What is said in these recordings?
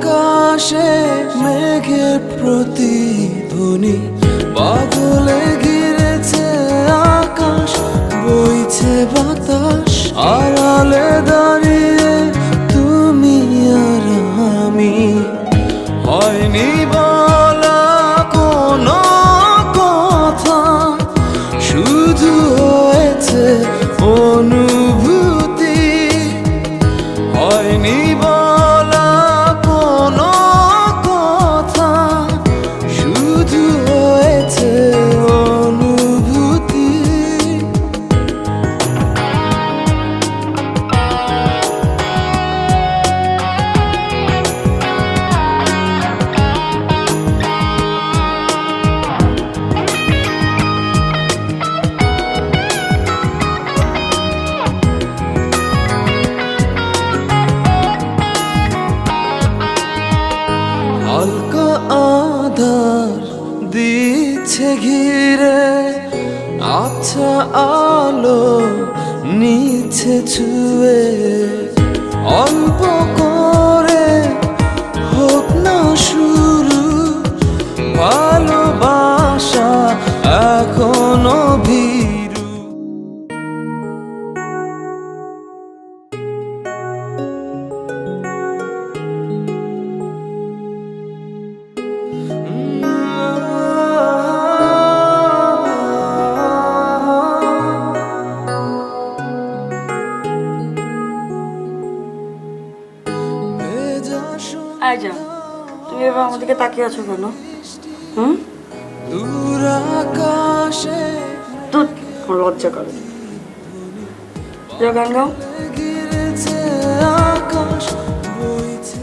আকাশে মেঘের প্রতিধ্বনি পাগলে ঘিরেছে আকাশ বইছে বাতাস আড়ালে দাঁড়িয়ে তুমি আর আমি হয়নি বলা কোনো কথা শুধু হয়েছে অনুভূতি হয়নি বলা কোনো কথা শুধু হয়েছে অনুভূতি হালকা আধার দিচ্ছে ঘিরে আচ্ছা আলো নিচ্ছে ছুঁয়ে অল্প করে হোক না শুরু ভালোবাসা এখনো ভীরু আয়জা তুমি এবার আমাদেরকে তাকিয়ে আছো কেন? হুম, দূর আকাশে তোর লজ্জা করে। গান গাও, ঘিরেছে আকাশ বইছে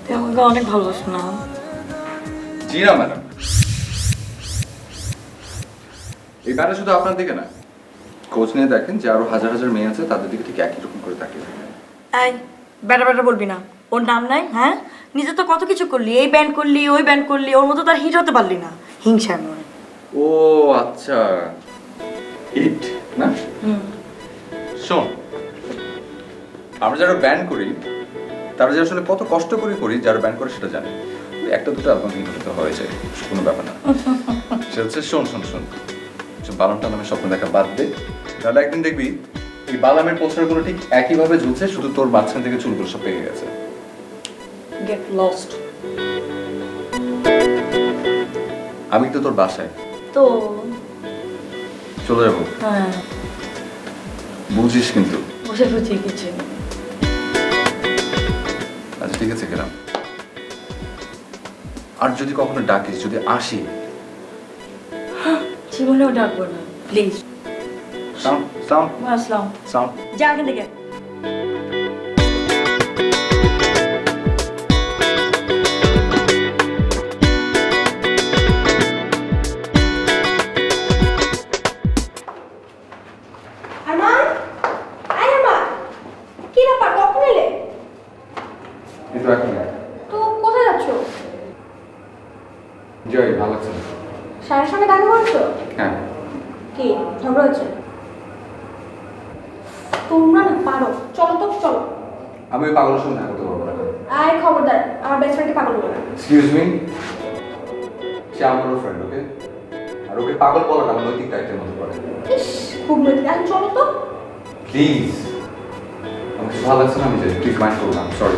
তুই আমাকে অনেক ভালোবাসো না? জি না ম্যাডাম, এই ব্যাটা শুধু আপনার দিকে না, খোঁজ নিয়ে দেখেন যে আরো হাজার হাজার মেয়ে আছে তাদের দিকে ঠিক একই রকম করে তাকিয়ে থাকে। এই ব্যাটা ব্যাটা বলবি না, ওর নাম নাই। হ্যাঁ, নিজে তো কত কিছু করলি, এই ব্যান্ড করলি ওই ব্যান্ড করলি, ওর মতো তার হিট হতে পারলি না। হিংসা নয়। ও আচ্ছা, হিট না? শোন, আমরা যারা ব্যান্ড করি তারা যে আসলে কত কষ্ট করে করি, যারা ব্যান্ড করে সেটা জানে। একটা দুটো অ্যালবাম হিট হতে হয়ে যায়, কোনো ব্যাপার না। সেটা হচ্ছে শোন শোন শোন, বালামটা নামে স্বপ্ন দেখা বাদ দে, তাহলে একদিন দেখবি এই বালামের পোস্টারগুলো ঠিক একইভাবে ঝুলছে, শুধু তোর মাঝখান থেকে চুলগুলো সব পেকে গেছে। Get lost. আমি তো তোর বাসায় তো চলে যাবো, হ্যাঁ, বুঝিস কিন্তু। বসে বুঝি কিছু। আচ্ছা ঠিক আছে, গেলাম। আর যদি কখনো ডাকিস, যদি আসি, জীবনেও ডাকবো না, please. Sound sound Aslam, sound. যা এখান থেকে। আরমান, আয় আরমান, কি ব্যাপার, কখন এলে? কিন্তু এখন তো কোথায় যাচ্ছ? জয়, ভালো লাগছে না। স্যারের সঙ্গে দেখা করছো? হ্যাঁ, কি ঝগড়া হচ্ছে? তোমরা না পারো, চলো তো চলো। আমি ওই পাগলের সঙ্গে দেখা করতে পারবো না। আয় খবরদার, আমার বেস্ট ফ্রেন্ডকে পাগল বলে না। এক্সকিউজ মি, সে আমারও ফ্রেন্ড, ওকে? আর ওকে পাগল বলাটা আমার নৈতিক দায়িত্বের মধ্যে পড়ে। ইস, খুব নদী, আয় চলো তো। প্লিজ, আমার কিছু ভালো লাগছে না, আমি যাই। প্লিজ মাইন্ড করো না, সরি।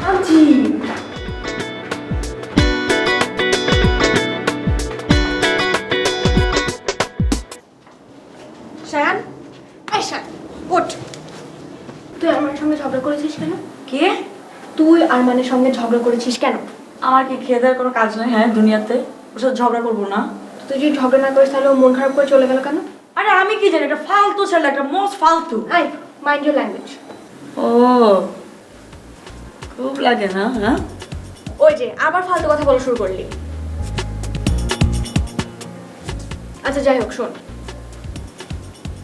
আনছি। শায়ান, আয় শায়ান, ওঠ। তুই আরমানের সঙ্গে ঝগড়া করেছিস কেন? কে? তুই আরমানের সঙ্গে ঝগড়া করেছিস কেন? আমার কি খেয়ে দেওয়ার কোনো কাজ নেই? হ্যাঁ, দুনিয়াতে ওর সাথে ঝগড়া করবো না? তুই যদি ঝগড়া না করিস তাহলে ও মন খারাপ করে চলে গেল কেন? আরে আমি কি জানি, এটা ফালতু ছেলে, একটা মোস্ট ফালতু। I mind your language. ও খুব লাগে না? হ্যাঁ, ওই যে আবার ফালতু কথা বলা শুরু করলি। আচ্ছা যাই হোক, শোন,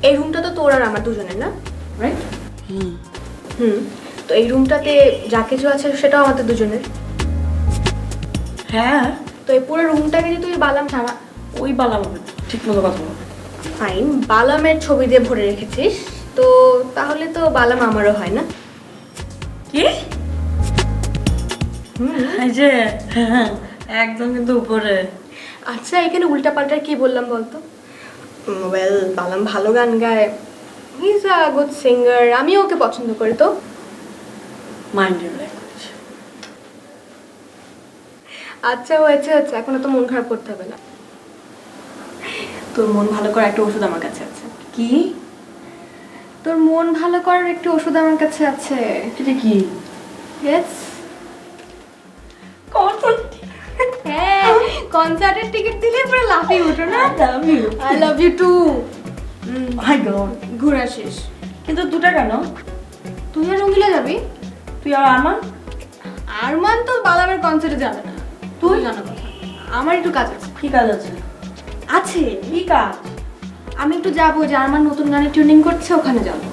এই রুমটা তো তোর আর আমার দুজনের না, রাইট? হুম, তো এই রুমটাতে যা কিছু আছে সেটাও আমাদের দুজনের। হ্যাঁ, তো এই পুরো রুমটাকে যদি তুই বালাম ছাড়া, ওই বালা হবে, ঠিক মতো কথা বল। ফাইন, বালামের ছবি দিয়ে ভরে রেখেছিস, তো তাহলে তো বালাম আমারও হয় না? কি এই যে একদম কিন্তু উপরে। আচ্ছা এখানে উল্টাপাল্টা কি বললাম বলতো? ওয়েল বালাম ভালো গান গায়, he is a good singer, আমিও ওকে পছন্দ করি। তো মাইন্ড ইউর ল্যাঙ্গুয়েজ। আচ্ছা হয়েছে হচ্ছে, এখন তো মন খারাপ করতে হবে না। তোর মন ভালো করার একটা ওষুধ আমার কাছে আছে। কি? তোর মন ভালো করার একটা ওষুধ আমার কাছে আছে। এটা কি? ইয়েস, হ্যাঁ কনসার্টের টিকিট দিলে পুরো লাফিয়ে ওঠো না? I love you too. My god, ঘুরে আসিস। কিন্তু দুটা কেন? তুই আর রঙ্গিলা যাবি? তুই আর আরমান? আরমান তো বালামের কনসার্টে যাবে না। তুই জানো কথা, আমার একটু কাজ আছে। কি কাজ আছে? আছে কি কাজ? আমি একটু যাবো, যে আরমান নতুন গানে টিউনিং করছে, ওখানে যাবো।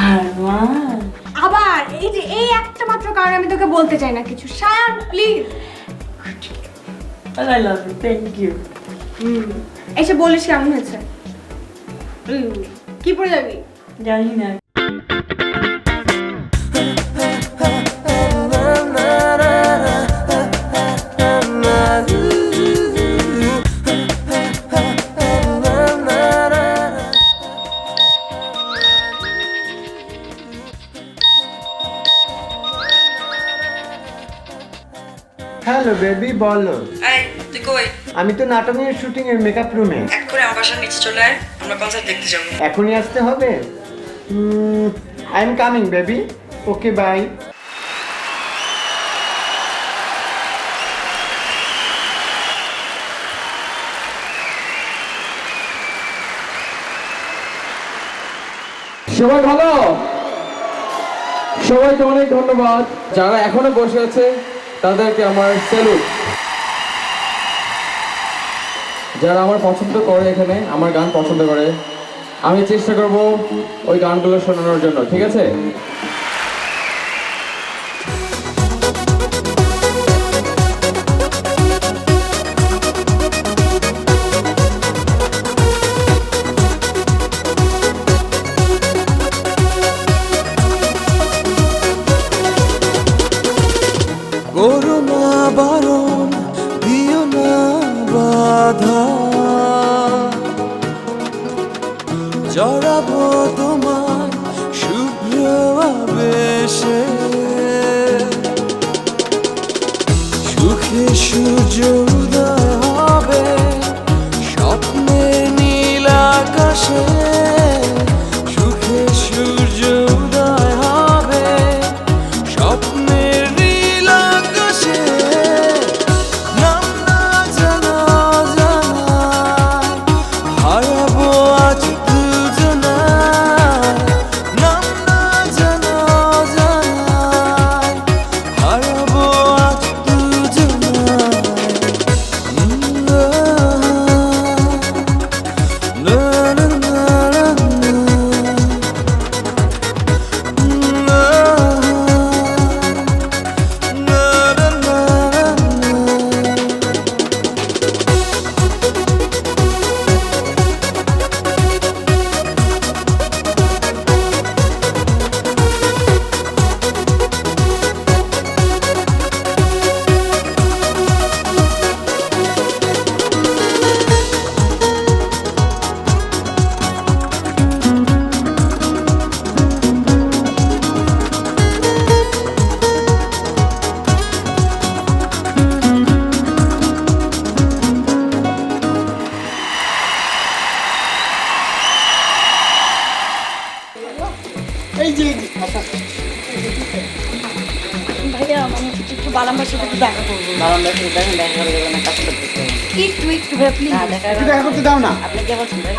আরমান? আবার এই যে এই একটা মাত্র কারণে আমি তোকে বলতে চাই না কিছু। Shayan please. I love you, thank you. এসে বলিস কেমন হয়েছে। কি পরে যাবি? জানি না। হ্যালো বেবি, বলো। এই তুই কই? আমি তো নাটকের শুটিং এর মেকআপ রুমে। এক করে আমার বাসার নিচে চলে আয়, আমরা কনসার্ট দেখতে যাবো। এখনই আসতে হবে? I am coming baby. Okay bye. সবাই ভালো? সবাইকে অনেক ধন্যবাদ। যারা এখনো বসে আছে তাদেরকে আমার স্যালুট। যারা আমার পছন্দ করে, এখানে আমার গান পছন্দ করে, আমি চেষ্টা করব ওই গানগুলো শোনানোর জন্য, ঠিক আছে? করো না বারণ, দিও না বাধা, জড়াবো তোমার শুভ্র আবেশে, সুখে সূর্য উদয় হবে স্বপ্নের নীল আকাশে, সুখে সূর্য উদয় হবে স্বপ্নের নীল আকাশে, নাম না জানা জানায় হারাবো আজ দুজনায়, নাম না জানা জানায় হারাবো আজ দুজনায়। না না না ভাইয়া মানে একটু বালাম্বার সাথে একটু দেখা করবো। একটু একটু ভাইয়া প্লিজ। দেখা করতে দাও না।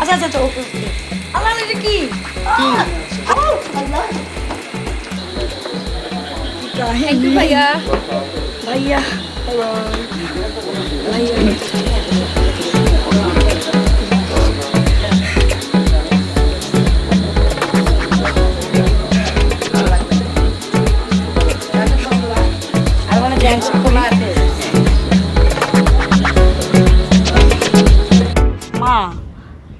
আচ্ছা আচ্ছা আচ্ছা, ওকে ওকে। আল্লাহ এটা কি? থ্যাংক ইউ ভাইয়া। ভাইয়া মা,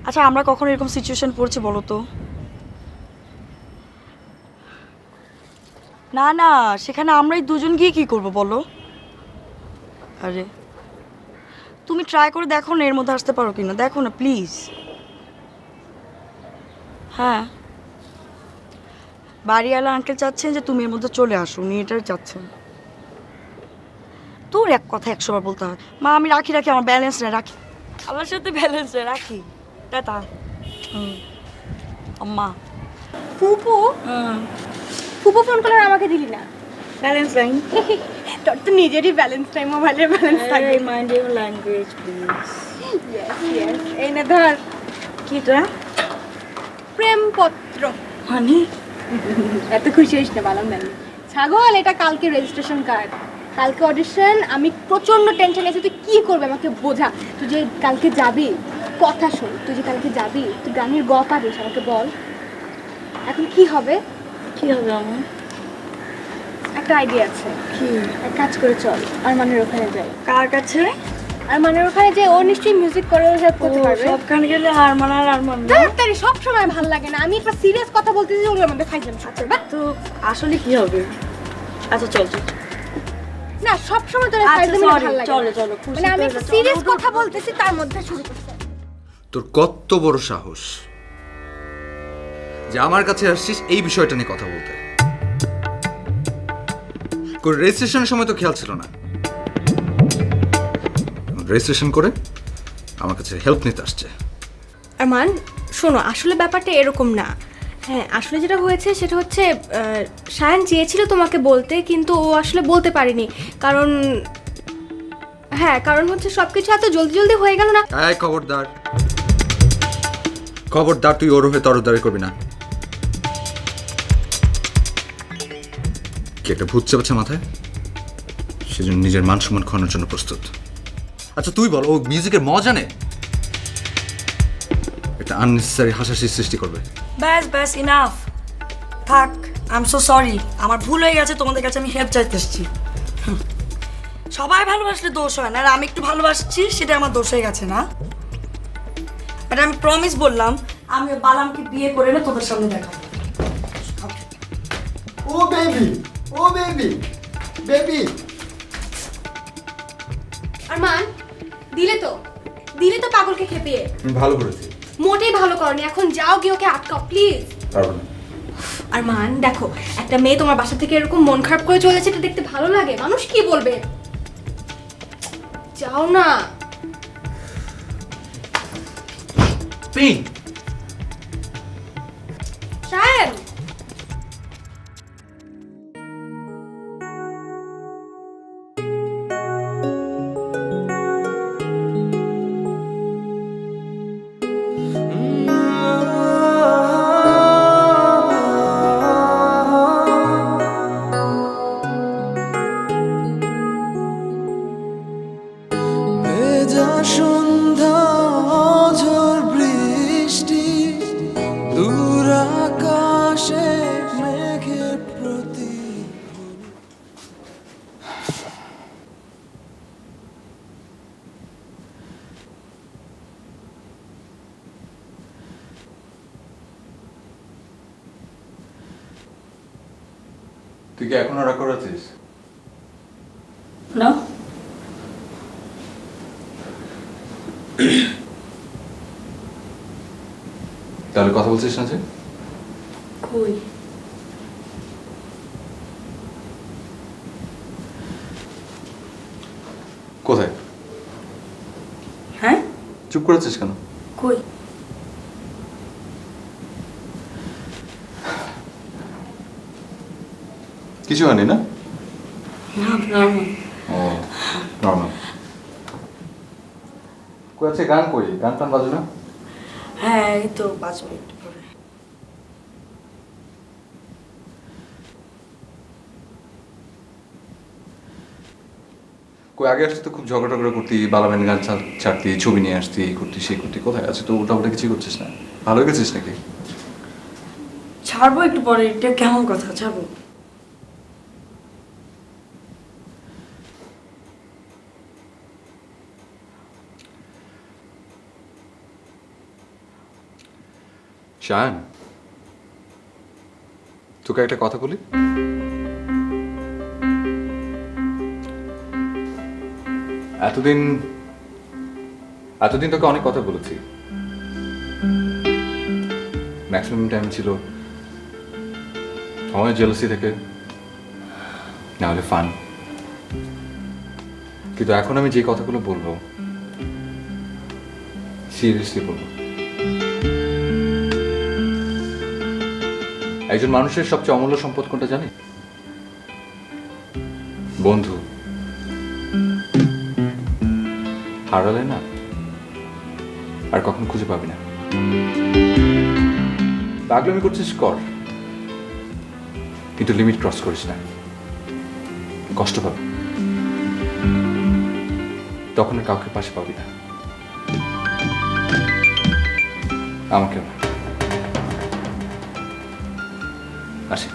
আচ্ছা আমরা কখন এরকম সিচুয়েশন পড়ছি বলো তো? না না, সেখানে আমরাই দুজন গিয়ে কি করব বলো? আরে তুমি ট্রাই করে দেখো না এর মধ্যে আসতে পারো কিনা, দেখো না প্লিজ। হ্যাঁ, বাড়িওয়ালা আঙ্কেল চাচ্ছেন যে তুমি এর মধ্যে চলে আসো, উনি এটাই চাচ্ছেন। তোর এক কথা 100 বার বলতে হয়। মা আমি রাখি, আমার ব্যালেন্স নেই, রাখি। আমার সাথে ব্যালেন্স নেই, রাখি। টাটা। আম্মা। ফুপু ফুপু ফোন করলে আর আমাকে দিলি না। ব্যালেন্স নাই। তোর তো নিজেরই ব্যালেন্স টাইম, মোবাইলের ব্যালেন্স থাকে। Mind your language please. এই না ধর, কি এটা? প্রেমপত্র। মানে এত খুশি হইস না, বালাম জানি। ছাগল, এটা কালকে রেজিস্ট্রেশন কার্ড, কালকে অডিশন। আমি প্রচন্ড টেনশন আছে, তুই কি করবে আমাকে বোঝা। তুই যে কালকে যাবি, কথা শোন, তুই যে কালকে যাবি, তুই গানের গ পারিস, আমাকে বল এখন কি হবে। কি হবে আমার? একটা আইডিয়া আছে। কি? এক কাজ করে চল, আরমানের ওখানে যাই। কার কাছে? আরমানের ওখানে যে ও নিশ্চয়ই মিউজিক করে, ও হেল্প করতে পারবে। সবখানে গেলে হারমান আর হারমান না। তাড়াতাড়ি, সব সময় ভালো লাগে না। আমি একটা সিরিয়াস কথা বলতেছি, ওগুলোর মধ্যে ফাইজলাম শুনছে। তো আসলে কি হবে? আচ্ছা চল চল। না, সব সময় তোর আচ্ছা, ফাইজলামি sorry, ভালো লাগে। চলো, চলো, খুশি মানে আমি করে একটা চলো, সিরিয়াস উঠো, কথা উঠো। বলতেছি, তার মধ্যে শুরু করছে। তোর কত বড় সাহস যে আমার কাছে আসছিস এই বিষয়টা নিয়ে কথা বলতে। রেজিস্ট্রেশনের সময় তো খেয়াল ছিল না, রেজিস্ট্রেশন করে আমার কাছে হেল্প নিতে আসছে। আরমান শোনো, আসলে ব্যাপারটা এরকম না। হ্যাঁ, আসলে যেটা হয়েছে সেটা হচ্ছে সায়ান চেয়েছিল তোমাকে বলতে, কিন্তু ও আসলে বলতে পারেনি। কারণ কারণ হচ্ছে সবকিছু এত জলদি জলদি হয়ে গেল না। এই খবরদার, খবরদার, তুই ওর হয়ে তরদারি করবি না। কি একটা ভূত চেপেছে মাথায়, সেজন্য নিজের মান সম্মান খোয়ানোর জন্য প্রস্তুত। আচ্ছা তুই বল, ও মিউজিকের মজা নেই, একটা আননেসেসারি হাসাহাসি সৃষ্টি করবে। ব্যাস ব্যাস, ইনাফ, থাক। আই এম সো সরি, আমার ভুল হয়ে গেছে, তোমাদের কাছে আমি হেল্প চাইতে এসেছি। সবাই ভালোবাসলে দোষ হয় না, আর আমি একটু ভালোবাসছি সেটা আমার দোষ হয়ে গেছে না। বাট আমি প্রমিস বললাম, আমি বালামকে বিয়ে করে না তোদের সামনে দেখাবো। ও বেবি, ও বেবি, বেবি। আরমান, দিলে তো পাগলকে খেপিয়ে। ভালো করেছি। মোটেই ভালো করনি, এখন যাও গিয়ে ওকে আটকাও প্লিজ। পারবো না। আরমান দেখো, একটা মেয়ে তোমার বাসা থেকে এরকম মন খারাপ করে চলেছে, এটা দেখতে ভালো লাগে? মানুষ কি বলবে? যাও না। সায়ন, ভেজা সন্ধ্যা, ঝড় বৃষ্টি, দূর আকাশে মেঘের প্রতি। তুই কি এখনো রাগ করেছিস? না, তাহলে কথা বলছিস না যে? কই? কোথায়? হ্যাঁ, চুপ করেছিস কেন? কই? কিছু হয়নি না? না, নরমাল। ও নর্মাল। কই আছে গান, কই গান টান বাজে না? হ্যাঁ, এই তো 5 মিনিট পরে। কই আগে আসতে তো খুব ঝগড়া টগড়া করতি, বালামেন গান ছাড়তি, ছবি নিয়ে আসতি, এই করতি সেই করতি। কোথায় আছে তো? ওটা কিছু করছিস না? ভালো হয়ে গেছিস নাকি? ছাড়বো একটু পরে, এটা কেমন কথা, ছাড়বো। শায়ান, তোকে একটা কথা বলি। এতদিন তোকে অনেক কথা বলেছি, ম্যাক্সিমাম টাইম ছিল হয় জেলাসি থেকে, না হলে ফান। কিন্তু এখন আমি যে কথাগুলো বলবো সিরিয়াসলি বলবো। একজন মানুষের সবচেয়ে অমূল্য সম্পদ কোনটা জানি? বন্ধু। হারালে না আর কখন খুঁজে পাবি না। পাগলামি করছিস কর, কিন্তু লিমিট ক্রস করিস না, কষ্ট পাবি, তখন আর কাউকে পাশে পাবি না, আমাকেও না। আসি।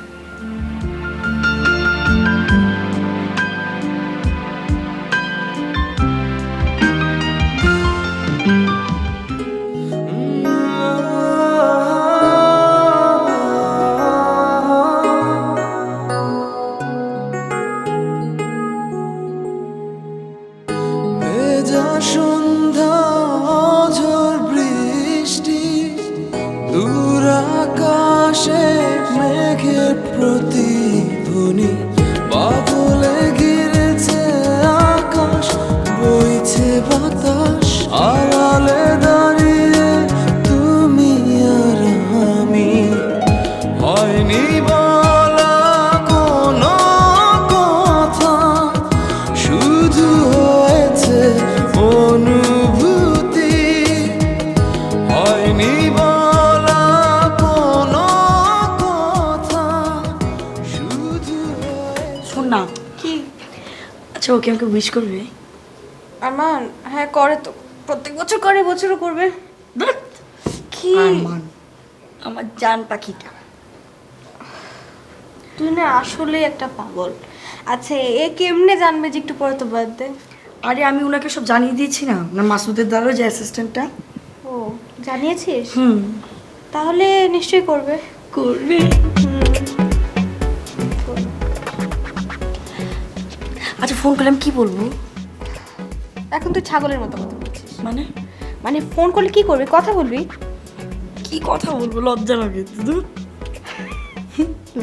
ভেজা সন্ধ্যা ঝড় বৃষ্টি, দূর আকাশে মেঘের প্রতিধ্বনি, বাদলে ঘিরেছে আকাশ, বইছে বাতাস, আড়ালে দাঁড়িয়ে তুমি আর আমি, হয়নি বলা কোনো কথা, শুধু হয়েছে অনুভূতি, হয়নি বলা কোনো কথা, শুধু শোন না, কি আচ্ছা ওকে আমাকে উইশ করবে? আরমান? হ্যাঁ করে তো, প্রত্যেক বছর করে, বছরও করবে। ধ্যাৎ, কি আরমান, আমার জান পাখিটা। তুই না আসলে একটা পাগল। আচ্ছা এ কেমনে জানবে যে একটু পরে তো বার্থডে? আরে আমি ওনাকে সব জানিয়ে দিয়েছি না, না মাসুদের দ্বারা যে অ্যাসিস্ট্যান্টটা। ও জানিয়েছিস? হুম, তাহলে নিশ্চয়ই করবে। করবে। আচ্ছা ফোন করলাম, কি বলবো? এখন তুই ছাগলের মতো কথা বলছিস। মানে মানে ফোন করলে কি করবি? কথা বলবি? কি কথা বলবো? লজ্জা লাগে। ধুর।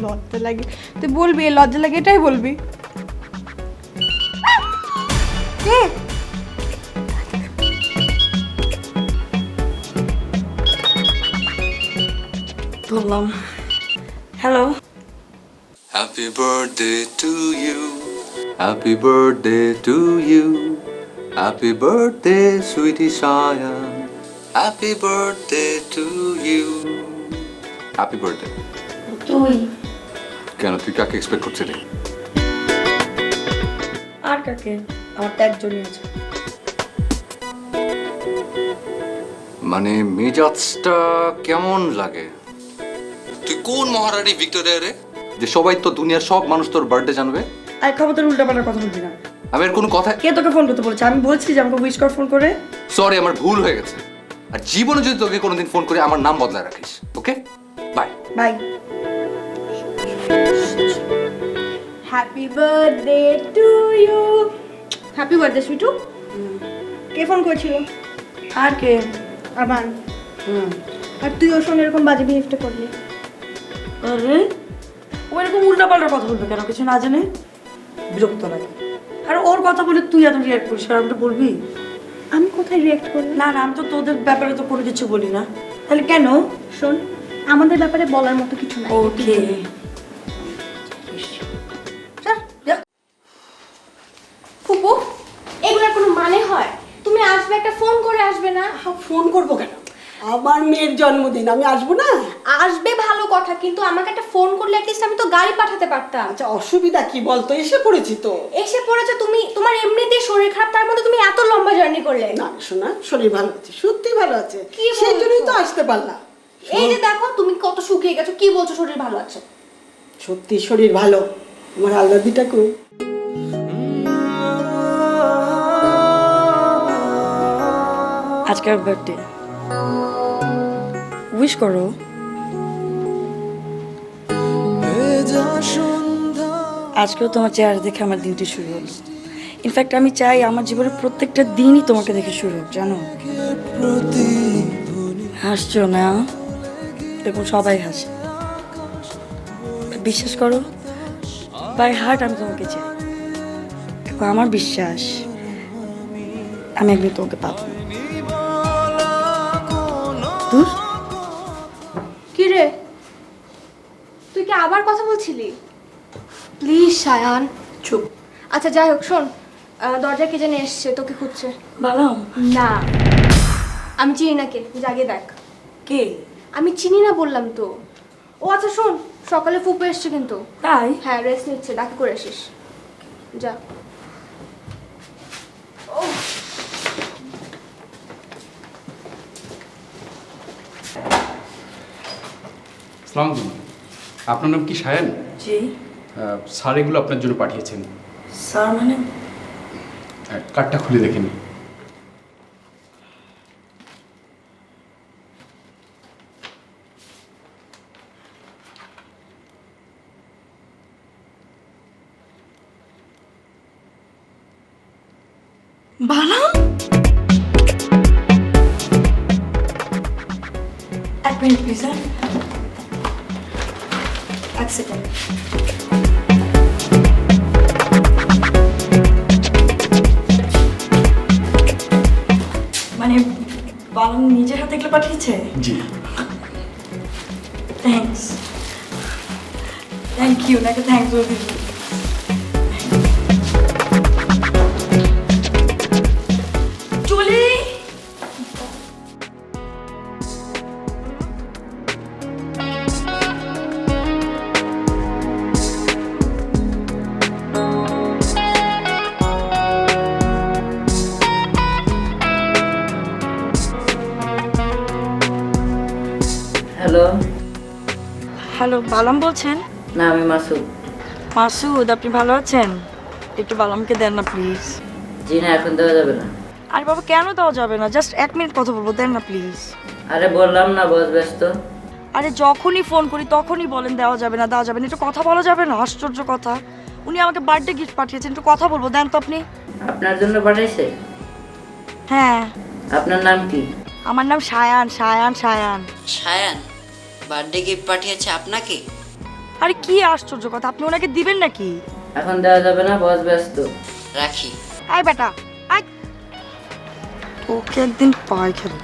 লজ্জা লাগে? তুই বলবি লজ্জা লাগে, এটাই বলবি। কে? বললাম hello. Happy birthday to you. Happy birthday to you. Happy birthday, sweetie Shayan. Happy birthday to you. Happy birthday. তুই কেন, তুই কাকে এক্সপেক্ট করছিলি? আর কাকে? আমার তো একজনই আছে। মানে মেজাজটা কেমন লাগে? তুই কোন মহারানী ভিক্টোরিয়া রে, যে সবাই তো দুনিয়ার সব মানুষ তোর বার্থডে জানবে? আর খবর উল্টা পাল্টা কথা বলছি না। আমি এর কোনো কথা। কে তোকে ফোন করতে বলেছে? আমি বলছি যে আমাকে উইশ কর ফোন করে। সরি, আমার ভুল হয়ে গেছে। আর জীবনে যদি তোকে কোনোদিন ফোন করে আমার নাম বদলায় রাখিস, okay? Bye. Bye. Happy birthday to you. Happy birthday সুইটু। কে ফোন করেছিল? আর কে? আরমান। আর তুই ওর সঙ্গে এরকম বাজে বিহেভটা করলি? আরে ও এরকম উল্টা পাল্টা কথা বলবে কেন, কিছু না জানে? বিরক্ত লাগে। আর ওর কথা বলে তুই এত রিয়াক্ট করিস, আর আমাকে বলবি? আমি কোথায় রিয়েক্ট করলাম? না না, আমি তো তোদের ব্যাপারে তো কোনো কিছু বলি না। তাহলে কেন? শোন, আমাদের ব্যাপারে বলার মতো কিছু নাই। ওকে। ফুপু, এগুলোর কোনো মানে হয়? তুমি আসবে, একটা ফোন করে আসবে না? ফোন করবো কেন? আমার মেয়ের জন্মদিন, আমি আসবো না? আসবে ভালো কথা, কিন্তু আমাকে একটা ফোন করলে অ্যাটলিস্ট আমি তো গাড়ি পাঠাতে পারতাম। আচ্ছা অসুবিধা কি বলতো, এসে পড়েছি তো। এসে পড়েছে তুমি, তোমার এমনিতেই শরীর খারাপ, তার মধ্যে তুমি এত লম্বা জার্নি করলে। না শোনা, শরীর ভালো আছে, সত্যি ভালো আছে, কি সেই বলছো? জন্যই তো আসতে পারলাম। এই যে দেখো তুমি কত শুকিয়ে গেছো, কি বলছো শরীর ভালো আছে? সত্যি শরীর ভালো। আমার আল্লাদিটা কই? আজকের বার্থডে উইশ করো। ভেজা সন্ধ্যা আজকেও তোমার চেহারা দেখে আমার দিনটি শুরু হলো। ইনফ্যাক্ট আমি চাই আমার জীবনের প্রত্যেকটা দিনই তোমাকে দেখে শুরু হোক, জানো? হাসছো না? দেখুন সবাই হাসে। বিশ্বাস করো, বাই হার্ট আমি তোমাকে চাই। দেখো আমার বিশ্বাস আমি একদিন তোমাকে পাবো। দূর কি রে, তুই কি আবার কথা বলছিলি? প্লিজ সায়ান। চুপ। আচ্ছা যাই হোক, শোন, দরজায় কে জানি এসছে, তোকে খুঁজছে। বালাম। না, আমি চিনি না কে, জাগিয়ে দেখ। কে? আমি চিনি না বললাম তো। ও আচ্ছা শোন, সকালে ফুপু এসছে কিন্তু। তাই? হ্যাঁ, রেস্ট নিচ্ছে, ডাকে করে আসিস। যা। আসসালামু আলাইকুম। আপনার নাম কি সায়ান? জি। স্যার এগুলো আপনার জন্য পাঠিয়েছেন। স্যার মানে? কার্ডটা খুলে দেখেন। বালাম? এক মিনিট প্লিজ। এক সেকেন্ড। মানে বালাম নিজের হাতে এগুলো পাঠিয়েছে? জি। থ্যাঙ্কস। থ্যাংক ইউ, নাকি থ্যাংকস বলে দিবি? চলে। হ্যালো। হ্যালো, বালাম বলছেন? না, আমি মাসুদ। মাসুদ, আপনি ভালো আছেন? একটু বালামকে দেন না প্লিজ। জি না, এখন দেওয়া যাবে না। আরে বাবা, কেন দেওয়া যাবে না? জাস্ট 1 মিনিট কথা বলবো, দেন না প্লিজ। আরে বললাম না, বস ব্যস্ত। আরে যখনই ফোন করি তখনই বলেন দেওয়া যাবে না, দেওয়া যাবে না। একটু কথা বলা যাবে না? আশ্চর্য কথা। উনি আমাকে বার্থডে গিফট পাঠিয়েছেন, একটু কথা বলবো, দেন তো আপনি। আপনার জন্য পাঠাইছে? হ্যাঁ। আপনার নাম কি? আমার নাম সায়ান। সায়ান। সায়ান বার্থডে গিফট পাঠিয়েছে আপনাকে? আরে কি আশ্চর্য কথা, আপনি ওনাকে দিবেন নাকি? এখন দেওয়া যাবে না, বস ব্যস্ত। রাখি। আয় বেটা আয়, ওকে একদিন পাই খেলো।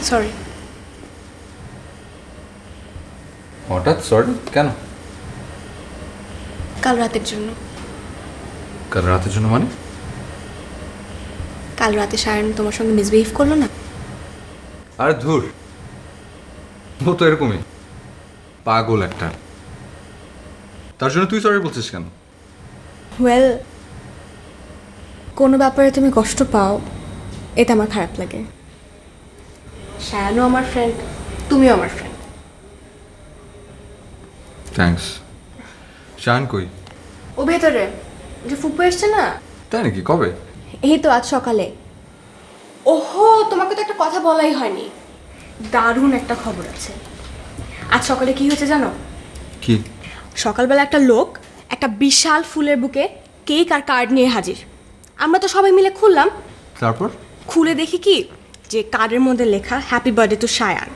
সরি। হঠাৎ সরি কেন? কাল রাতের জন্য। কাল রাতের জন্য মানে? কাল রাতে সায়ন তোমার সঙ্গে মিসবিহেভ করলো না? আরে ধুর, ও তো এরকমই পাগল একটা। তার জন্য তুই সরি বলছিস কেন? ওয়েল, কোনো ব্যাপারে তুমি কষ্ট পাও এটা আমার খারাপ লাগে। সায়ানও আমার ফ্রেন্ড, তুমিও আমার ফ্রেন্ড। থ্যাঙ্কস। শান কই? ও ভেতরে, যে ফুপু এসছে না। তাই নাকি? কবে? এই তো আজ সকালে। ওহো, তোমাকে তো একটা কথা বলাই হয়নি। দারুণ একটা খবর আছে। আজ সকালে কি হয়েছে জানো? কি? সকালবেলা একটা লোক একটা বিশাল ফুলের বুকে কেক আর কার্ড নিয়ে হাজির। আমরা তো সবাই মিলে খুললাম। তারপর? খুলে দেখি কি, যে কার্ডের মধ্যে লেখা happy birthday to Sayan,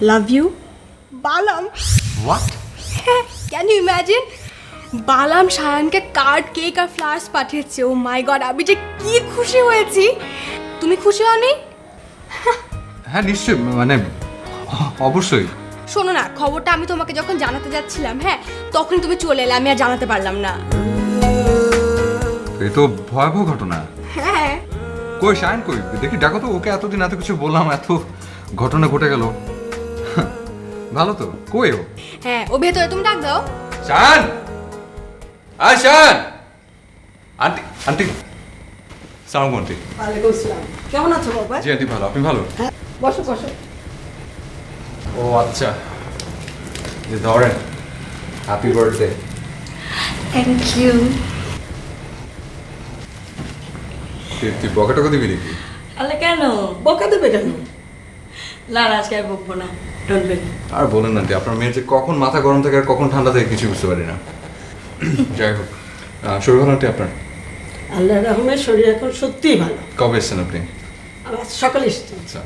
love you Balam. What? Can you imagine? Balam সায়ানকে কার্ড, কেক আর ফ্লাওয়ার্স পাঠিয়েছে। ও মাই গড, আমি যে কি খুশি হয়েছি। তুমি খুশি হওনি? হ্যাঁ নিশ্চয়ই, মানে অবশ্যই। শোনো না, খবরটা আমি তোমাকে যখন জানাতে যাচ্ছিলাম, হ্যাঁ তখনই তুমি চলে এলে, আমি আর জানাতে পারলাম না। এই তো ভয়াবহ ঘটনা। হ্যাঁ। কই শাইন কই? দেখি ডাকো তো ওকে, এতদিন এত কিছু বললাম, এত ঘটনা ঘটে গেল। ভালো তো, কই ও? হ্যাঁ, ও ভেতরে, তুমি ডাক দাও। শান! আয় শান! Aunty, aunty. সালাম আন্টি। ওয়ালাইকুম আসসালাম। কেমন আছো বাবা? জি আন্টি ভালো, আপনি ভালো? হ্যাঁ, বসো বসো। ও আচ্ছা, যে ধরেন, হ্যাপি বার্থডে। Thank you. তুই বকাটকা দিবি নাকি? আলে কেন? বকা দেবে কেন? না না, আজকে আর বকবো না, ডোন্ট ওয়ারি। আর বলেন না, আপনার মেয়ের যে কখন মাথা গরম থাকে আর কখন ঠান্ডা থাকে কিছু বুঝতে পারি না। যাই হোক, শরীর ভালো আন্টি আপনার? আল্লাহ রহমের শরীর এখন সত্যিই ভালো। কবে এসছেন আপনি? আমি আজ সকালে এসেছি। আচ্ছা,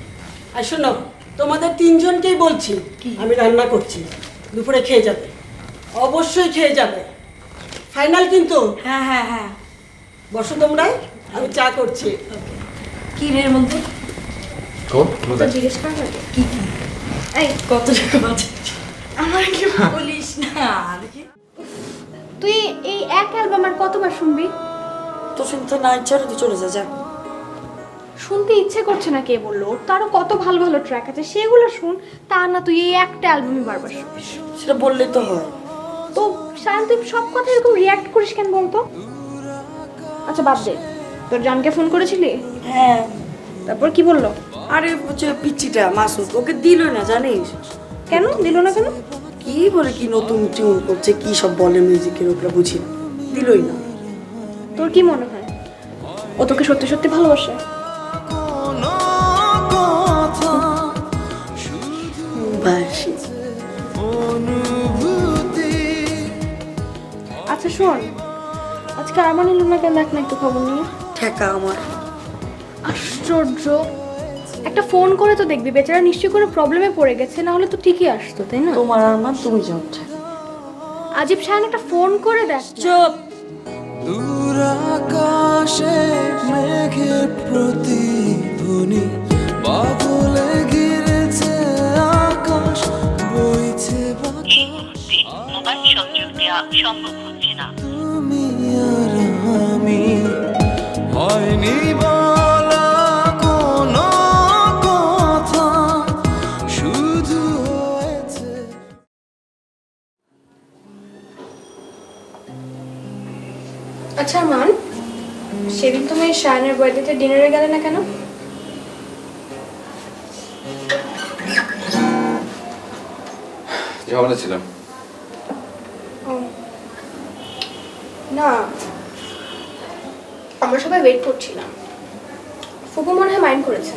আর শোনো, তোমাদের তিনজনকেই বলছি আমি রান্না করছি, দুপুরে খেয়ে যাবে, অবশ্যই খেয়ে যাবে, ফাইনাল কিন্তু। হ্যাঁ হ্যাঁ হ্যাঁ। বসো তোমরা, আমি চা করছি। কি রে এর মধ্যে? জিজ্ঞেস করা লাগে। কি কি? এই কত টাকা বাঁচে? আমার কি বলিস না, দেখি তুই এই এক অ্যালবাম আর কতবার শুনবি? তো শুনতে না ইচ্ছা হলে তুই চলে যা। শুনতে ইচ্ছে করছে না, কে বললো? ওর তো আরো কত ভালো ভালো ট্র্যাক আছে, সেগুলো শুন। তা না তুই এই একটা অ্যালবামই বারবার শুনিস। সেটা বললেই তো হয়। তো সায়ন, তুই সব কথা এরকম রিয়াক্ট করিস কেন বলতো? আচ্ছা বাদ দে, তোর জানকে ফোন করেছিলি? হ্যাঁ। তারপর কি বললো? আরে হচ্ছে পিচ্চিটা মাসুদ, ওকে দিলই না জানিস? কেন দিল না কেন? কি বলে কি নতুন টিউন করছে, কি সব বলে মিউজিকের ওপরে, বুঝি না, দিলই না। তোর কি মনে হয় ও তোকে সত্যি সত্যি ভালোবাসে? কোনো কথা বাসি। অনুভূতি আচ্ছা শোন, আজকে আরমান এলো না কেন, দেখ না একটু খবর নিয়ে। ঠেকা আমার। আশ্চর্য, একটা ফোন করে তো দেখবি, বেচারা নিশ্চয়ই কোনো প্রবলেমে পড়ে গেছে, না হলে তো ঠিকই আসতো, তাই না? তোমার আর মান তুমি যাও। আজিব সায়ন, একটা ফোন করে দেখ। চুপ। দূর আকাশে মেঘের প্রতিধ্বনি, বাদলে ঘিরেছে আকাশ, বইছে বাতাস, মোবাইল সংযোগ দেওয়া সম্ভব হচ্ছে না। তুমি আর আমি, হয়নি বলা কোনো কথা, শুধু হয়েছে। আচ্ছা আরমান, সেদিন তুমি শায়নের বার্থডেতে ডিনারে গেলে না কেন? ঝামেলা ছিলাম। না, আমরা সবাই ওয়েট করছিলাম। ফুপু মনে হয় মাইন্ড করেছে।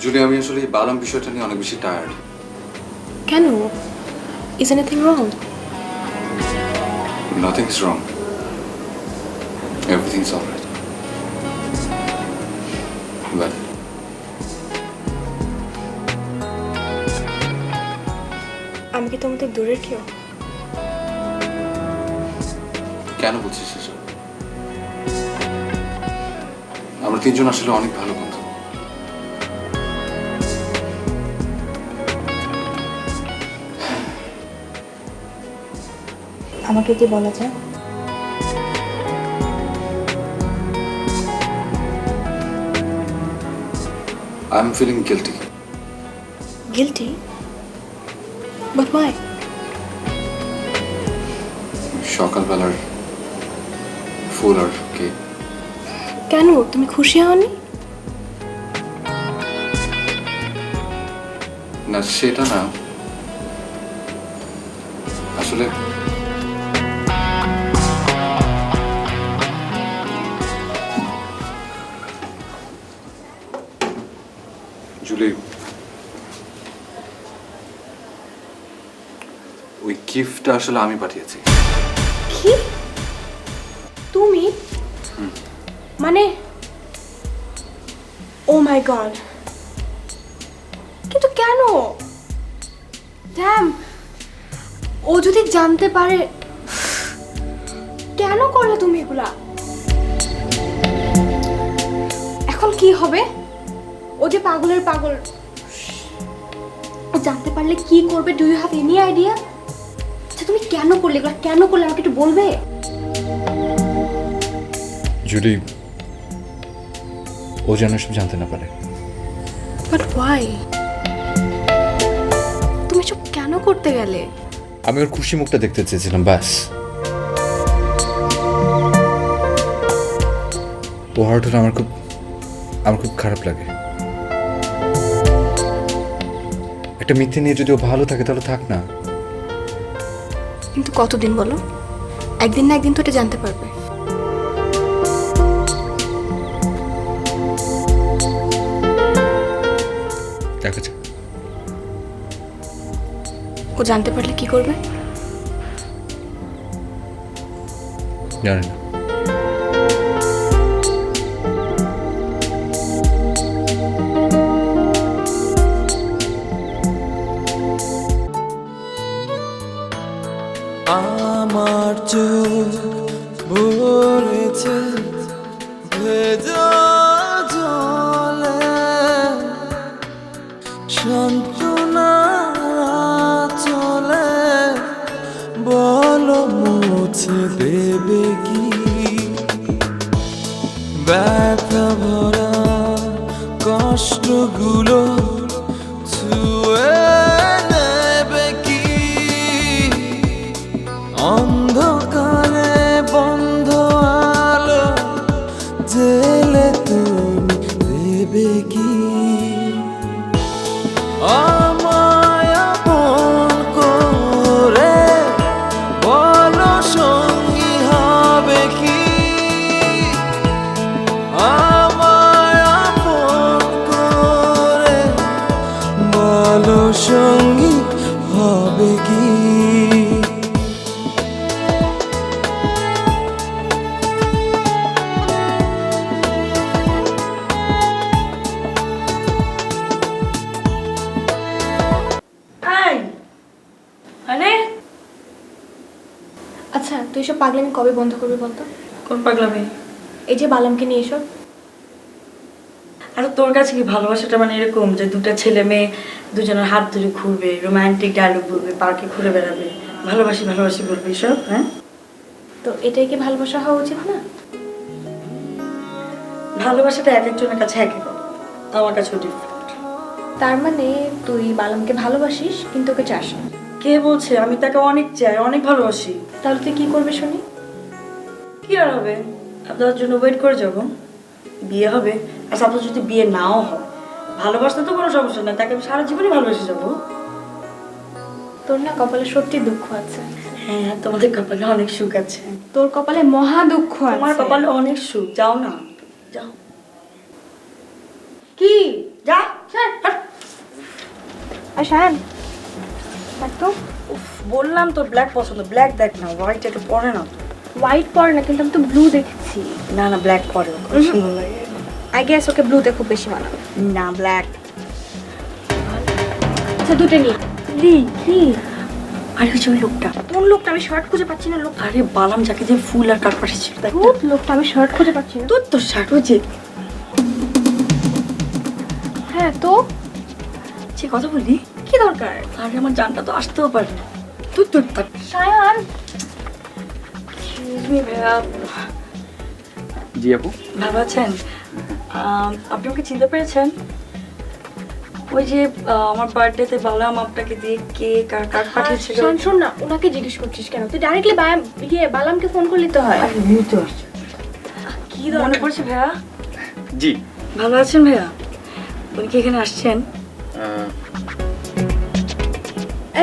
জুলি, আমি আসলে এই বালাম বিষয়টা নিয়ে অনেক বেশি টায়ার্ড। কেন? Is anything wrong? Nothing is wrong, everything is alright. But আমি কি তোমাদের দূরের কেউ? কেন বলছিস এসব? আমরা তিনজন আসলে অনেক ভালো বন্ধু। আমাকে কি বলা যায়? I am feeling guilty. Guilty? But why? সকালবেলার ফুল আর কেক। কেন, তুমি খুশি হওনি? না সেটা না, আসলে জুলি, ওই গিফটটা আসলে আমি পাঠিয়েছি। কি? তুমি? মানে ও মাই গড, কিন্তু কেন? ড্যাম, ও যদি জানতে পারে। কেন করলে তুমি এগুলা? এখন কি হবে? ও যে পাগলের পাগল, ও জানতে পারলে কি করবে? Do you have any idea? আচ্ছা তুমি কেন করলে এগুলা, কেন করলে আমাকে একটু বলবে? জুলি, ও যেন সব জানতে না পারে। But why? তুমি সব কেন করতে গেলে? আমি ওর খুশি মুখটা দেখতে চেয়েছিলাম, ব্যাস। ও হার্ট হলে আমার খুব খারাপ লাগে। একটা মিথ্যে নিয়ে যদি ও ভালো থাকে তাহলে থাক না। কিন্তু কতদিন বলো? একদিন না একদিন তো এটা জানতে পারবে। দেখা যাক। ও জানতে পারলে কি করবে? জানি না। আমার চোখ ভরেছে ভেজা জলে, সান্ত্বনা চলে বলো মুছে দেবে কি ব্যথা ভরা কষ্টগুলো ছুঁয়ে নেবে কি অন্ধকারে বন্ধ আলো জেলে তুমি দেবে কি আমায় আপন করে বলো সঙ্গী হবে কি আমায় আপন করে বলো সঙ্গী হবে কি আচ্ছা, তুই সব পাগলামি কবে বন্ধ করবি বলতো? কোন পাগলামি? এই যে বালামকে নিয়ে এসব। আর তোর কাছে কি ভালোবাসাটা মানে এরকম যে দুটা ছেলে মেয়ে দুজনের হাত ধরে ঘুরবে, রোমান্টিক ডায়লগ বলবে, পার্কে ঘুরে বেড়াবে, ভালোবাসি ভালোবাসি বলবে এসব? হ্যাঁ, তো এটাই কি ভালোবাসা হওয়া উচিত না? ভালোবাসাটা এক একজনের কাছে এক এক রকম, আমার কাছেও ডিফারেন্ট। তার মানে তুই বালামকে ভালোবাসিস কিন্তু ওকে চাস না? কে বলছে? আমি তাকে অনেক চাই, অনেক ভালোবাসি। তাহলে তুই কি করবে শুনি? কি আর হবে, আপনার জন্য ওয়েট করে যাব, বিয়ে হবে। আর সাপোজ যদি বিয়ে নাও হয়, ভালোবাসতে তো কোনো সমস্যা নাই, তাকে আমি সারা জীবনই ভালোবেসে যাবো। তোর না কপালে সত্যি দুঃখ আছে। হ্যাঁ, তোমাদের কপালে অনেক সুখ আছে। তোর কপালে মহা দুঃখ আছে। আমার কপালে অনেক সুখ, যাও না, যাও। কি? যা। আর শায়ন দেখ তো। উফ, বললাম তো ব্ল্যাক পছন্দ, ব্ল্যাক দেখ না, হোয়াইট একটু পরে না। হোয়াইট পরে না, কিন্তু আমি তো ব্লু দেখেছি। না না, ব্ল্যাক পরে, খুব সুন্দর লাগে। আই গেস ওকে ব্লুতে খুব বেশি মানাবে। না, ব্ল্যাক। আচ্ছা, দুটো নি। কি? আর কিছু ওই লোকটা, কোন লোকটা? আমি শার্ট খুঁজে পাচ্ছি না। লোক? আরে বালাম যাকে যে ফুল আর কাঠ পাঠিয়েছিল, দেখ ভূত লোকটা, আমি শার্ট খুঁজে পাচ্ছি না। তোর তো শার্ট হয়েছে। হ্যাঁ তো যে কথা বলি, কি দরকার? আরে আমার জানটা তো আসতেও পারে। তুই তোর শায়ন। এক্সকিউজ মি ভাইয়া। জি আপু। ভালো আছেন? আপনি ওকে চিনতে পেরেছেন? ওই যে আমার বার্থডেতে বালাম আপনাকে দিয়ে কেক আর কার্ড পাঠিয়েছিল। শোন না, ওনাকে জিজ্ঞেস করছিস কেন? তুই ডাইরেক্টলি বালামকে ফোন করলি তো হয়। আরে মুই তো আসছে। কি মনে পড়ছে ভাইয়া? জি। ভালো আছেন ভাইয়া? উনি কি এখানে আসছেন?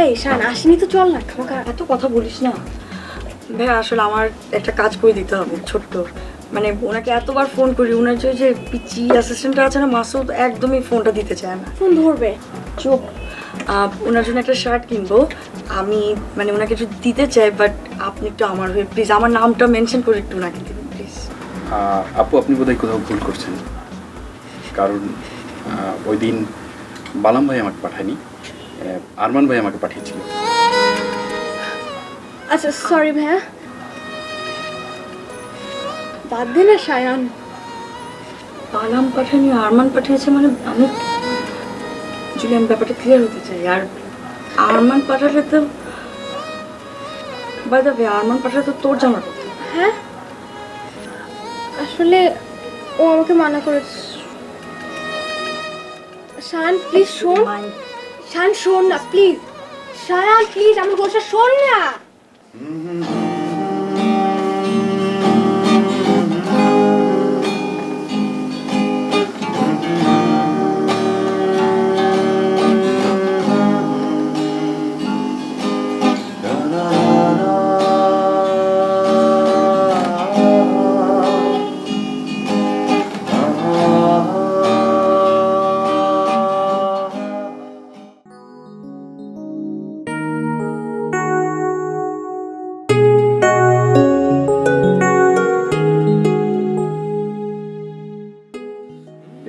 এই শান, আসেনি তো, চল না, খাওয়া। এত কথা বলিস না ভাইয়া। আসলে আমার একটা কাজ করে দিতে হবে ছোট্ট, মানে ওনাকে এতবার ফোন করি, ওনার যে পিচি অ্যাসিস্ট্যান্টটা আছে না মাসুদ, একদমই ফোনটা দিতে চায় না। ফোন ধরবে? চুপ। ওনার জন্য একটা শার্ট কিনবো আমি, মানে ওনাকে একটু দিতে চাই, বাট আপনি একটু আমার হয়ে প্লিজ আমার নামটা মেনশন করে একটু ওনাকে দিন প্লিজ। আপু, আপনি বোধহয় কোথাও ভুল করছেন, কারণ ওই দিন বালাম ভাই আমাকে পাঠায়নি, আরমান ভাই আমাকে পাঠিয়েছিল। আচ্ছা সরি ভাইয়া, বাদ দে না শায়ন। বালাম পাঠায়নি, আরমান পাঠিয়েছে মানে আমি যদি আমি ব্যাপারটা ক্লিয়ার হতে চাই। আর আরমান পাঠালে তো বাই দ্য ওয়ে, আরমান পাঠালে তো তোর জানার কথা। হ্যাঁ, আসলে ও আমাকে মানা করেছে। শান প্লিজ শোন। শান শোন না প্লিজ। শান প্লিজ, আমি বলছি শোন না।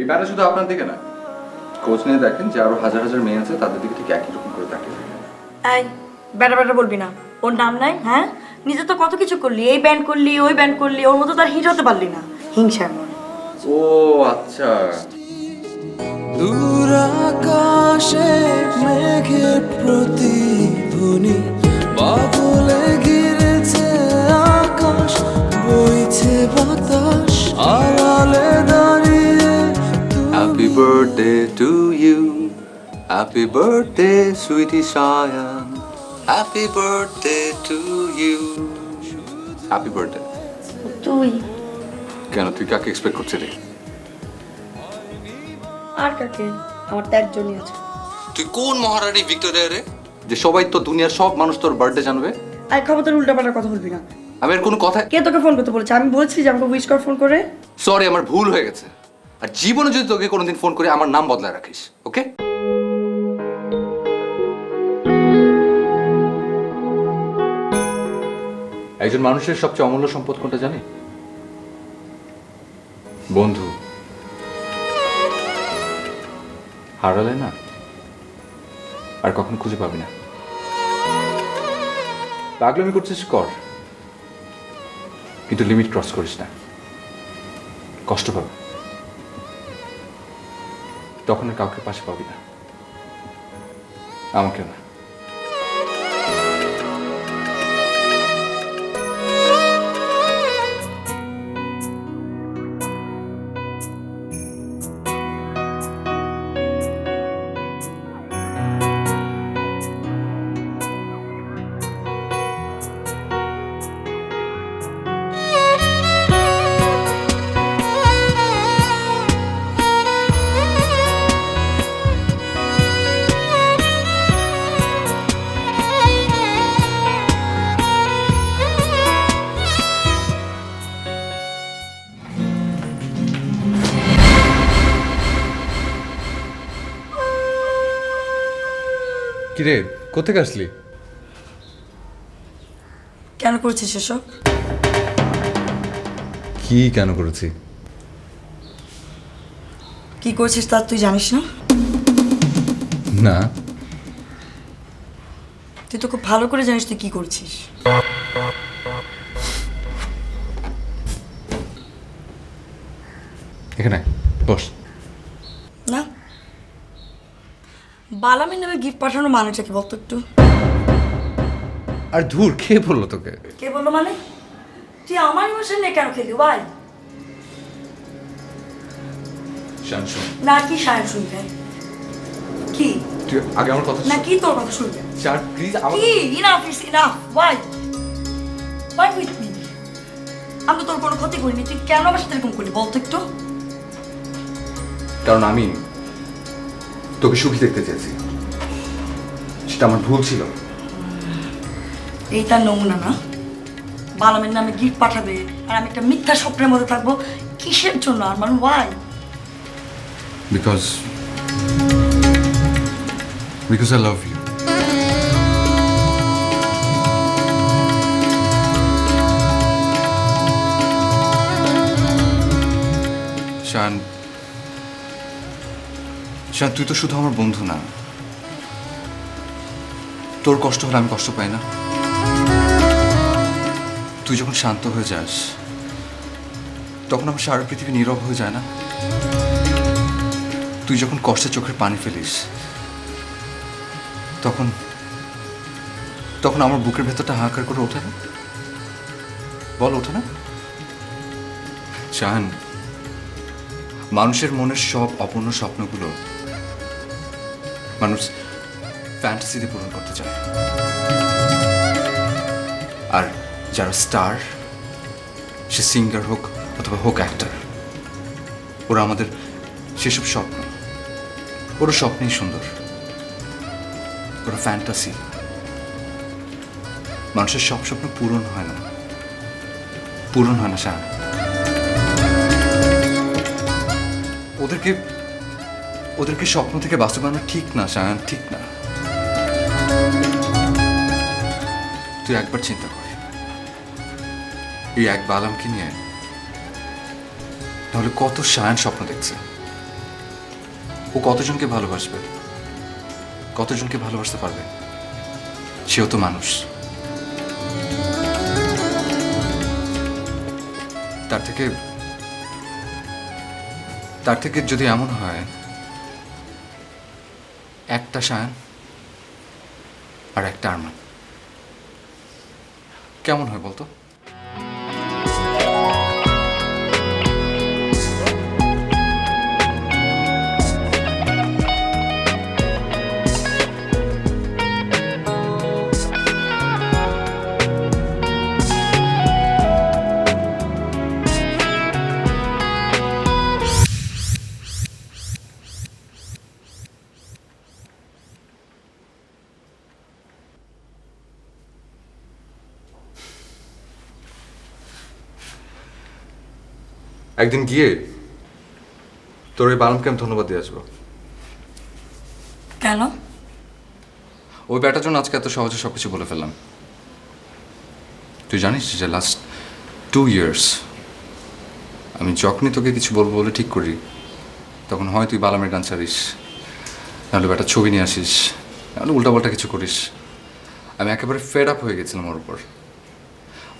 এই ব্যাটা শুধু আপনার দিকে না, খোঁজ নিয়ে দেখেন যে আরো হাজার হাজার মেয়ে আছে তাদের দিকে ঠিক একই রকম করে তাকিয়ে থাকে। এই ব্যাটা ব্যাটা বলবি না, ওর নাম নাই। হ্যাঁ, নিজে তো কত কিছু করলি, এই ব্যান্ড করলি, ওই ব্যান্ড করলি, ওর মতো তার হিট হতে পারলি না। হিংসা মনে। ও আচ্ছা, দূর আকাশে মেঘের প্রতিধ্বনি, বাদলে ঘিরেছে আকাশ, বইছে বাতাস, আড়ালে দাঁড়িয়ে happy birthday to you, happy birthday sweetie Sayan, happy birthday to you. Happy birthday. তুই কেন, তুই কাকে এক্সপেক্ট করছিলি? আর কাকে? আমার তো একজনই আছে। তুই কোন মহারানী ভিক্টোরিয়া রে, যে সবাই তো দুনিয়ার সব মানুষ তোর বার্থডে জানবে? আর ক্ষমতার উল্টাপাল্টা কথা বলবি না। আমি এর কোনো কথা। কে তোকে ফোন করতে বলেছে? আমি বলছি যে আমাকে উইশ কর ফোন করে। সরি, আমার ভুল হয়ে গেছে। আর জীবনে যদি তোকে কোনোদিন ফোন করে আমার নাম বদলায় রাখিস, ওকে? একজন মানুষের সবচেয়ে অমূল্য সম্পদ কোনটা জানি? বন্ধু। হারালে না আর কখনো খুঁজে পাবি না। পাগলামি করছিস কর, কিন্তু লিমিট ক্রস করিস না, কষ্ট পাবে। তখন আর কাউকে পাশে পাবি না, আমাকে না। কিরে, কোথেকে আসলি? কেন করছিস এসব? কি কেন করেছি? কি করছিস তা তুই জানিস না? না। তুই তো খুব ভালো করে জানিস তুই কি করছিস। এখানে বস। না, বালামের নামে গিফট পাঠানোর মানেটা কি বলতো একটু? আর ধুর, কে বললো তোকে? কে বললো মানে? তুই আমার ইমোশন নিয়ে কেন খেলি ভাই? না, কি সায়ন শুনবে? কি তুই আগে আমার কথা না, কি তোর কথা শুনবে? চার প্লিজ আমার। কি enough is enough. Why with me? আমি তো তোর কোনো ক্ষতি করিনি, তুই কেন আমার সাথে এরকম করলি বলতো একটু? কারণ আমি তোকে সুখী দেখতে চেয়েছি, সেটা আমার ভুল ছিল। এইটা নমুনা না? বালামের নামে গিফট পাঠাবে আর আমি একটা মিথ্যা স্বপ্নের মধ্যে থাকবো, কিসের জন্য? আর মানে why? Because I love you. Shan, তুই তো শুধু আমার বন্ধু না, তোর কষ্ট হলে আমি কষ্ট পাই না। তুই যখন শান্ত হয়ে যাস তখন আমার সারা পৃথিবী নীরব হয়ে যায় না? তুই যখন কষ্টের চোখের পানি ফেলিস তখন তখন আমার বুকের ভেতরটা হাহাকার করে ওঠে না? বল, ওঠে না? শান, মানুষের মনের সব অপূর্ণ স্বপ্নগুলো মানুষ ফ্যান্টাসিতে পূরণ করতে চায়। আর যারা স্টার, সে সিঙ্গার হোক অথবা হোক অ্যাক্টর, ওরা আমাদের সেসব স্বপ্ন, ওরা স্বপ্নেই সুন্দর, ওরা ফ্যান্টাসি। মানুষের সব স্বপ্ন পূরণ হয় না, পূরণ হয় না শান। ওদেরকে স্বপ্ন থেকে বাস্তবায়ন ঠিক না শান, ঠিক না। তুই একবার চিন্তা কর, এই এক বালামকে নিয়ে তাহলে কত শায়ান স্বপ্ন দেখছে, ও কতজনকে ভালোবাসবে, কতজনকে ভালোবাসতে পারবে? সেও তো মানুষ। তার থেকে যদি এমন হয় একটা সায়ান আর একটা আরমান, কেমন হয় বলতো? একদিন গিয়ে তোর ওই বালামকে আমি ধন্যবাদ দিয়ে আসবো। কেন? ওই ব্যাটার জন্য আজকে এত সহজে সবকিছু বলে ফেললাম। তুই জানিস যে লাস্ট 2 years আমি যখনই তোকে কিছু বলবো বলে ঠিক করি, তখন হয় তুই বালামের গান ছাড়িস, নাহলে ব্যাটার ছবি নিয়ে আসিস, নাহলে উল্টাপাল্টা কিছু করিস। আমি একেবারে ফেড আপ হয়ে গেছিলাম ওর উপর।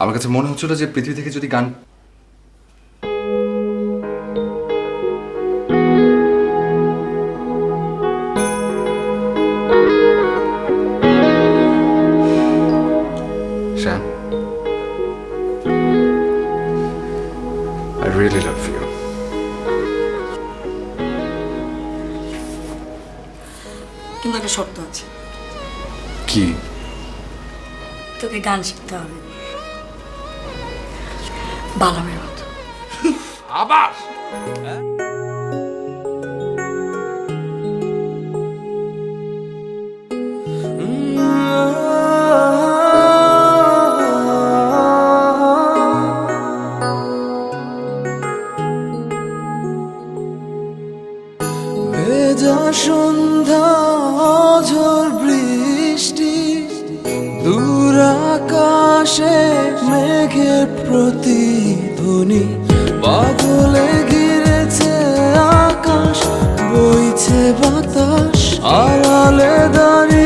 আমার কাছে মনে হচ্ছিল যে পৃথিবী থেকে যদি গান Shan, I really love you. কিন্তু একটা শর্ত আছে। কি? তোকে গান শিখতে হবে বালামের মতো। আবার ভেজা সন্ধ্যা ঝড় বৃষ্টি, দূর আকাশে মেঘের প্রতিধ্বনি, বাদলে ঘিরেছে আকাশ, বইছে বাতাস, আড়ালে দাঁড়িয়ে